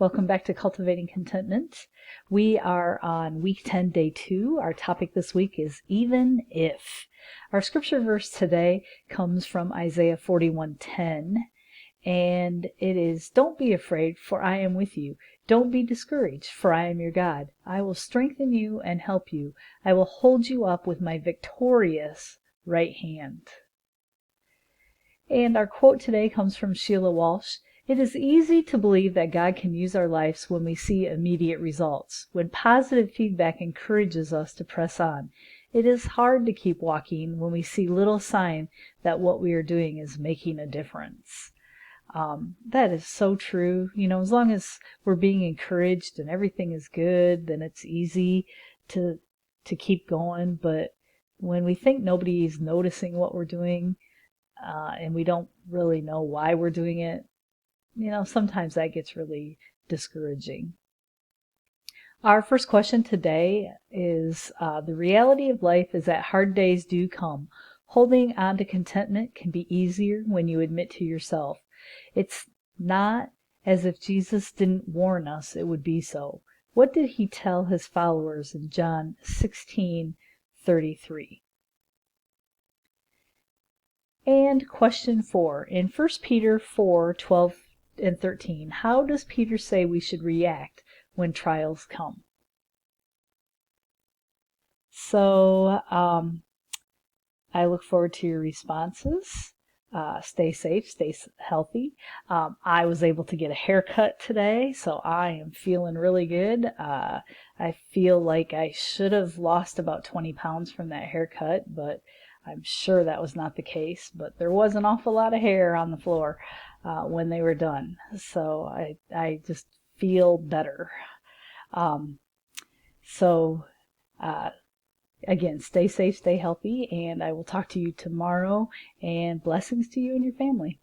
Welcome back to Cultivating Contentment. We are on week 10, day 2. Our topic this week is even if. Our scripture verse today comes from Isaiah 41:10, and it is, "Don't be afraid, for I am with you. Don't be discouraged, for I am your God. I will strengthen you and help you. I will hold you up with my victorious right hand." And our quote today comes from Sheila Walsh. "It is easy to believe that God can use our lives when we see immediate results, when positive feedback encourages us to press on. It is hard to keep walking when we see little sign that what we are doing is making a difference." That is so true. As long as we're being encouraged and everything is good, then it's easy to keep going. But when we think nobody's noticing what we're doing, and we don't really know why we're doing it, sometimes that gets really discouraging. Our first question today is, the reality of life is that hard days do come. Holding on to contentment can be easier when you admit to yourself, it's not as if Jesus didn't warn us it would be so. What did he tell his followers in John 16:33? And question 4, in 1 Peter 4:12 and 13, how does Peter say we should react when trials come? So I look forward to your responses. Stay safe, stay healthy. I was able to get a haircut today, so I am feeling really good. I feel like I should have lost about 20 pounds from that haircut, but I'm sure that was not the case. But there was an awful lot of hair on the floor when they were done, so I just feel better. Again, stay safe, stay healthy, and I will talk to you tomorrow, and blessings to you and your family.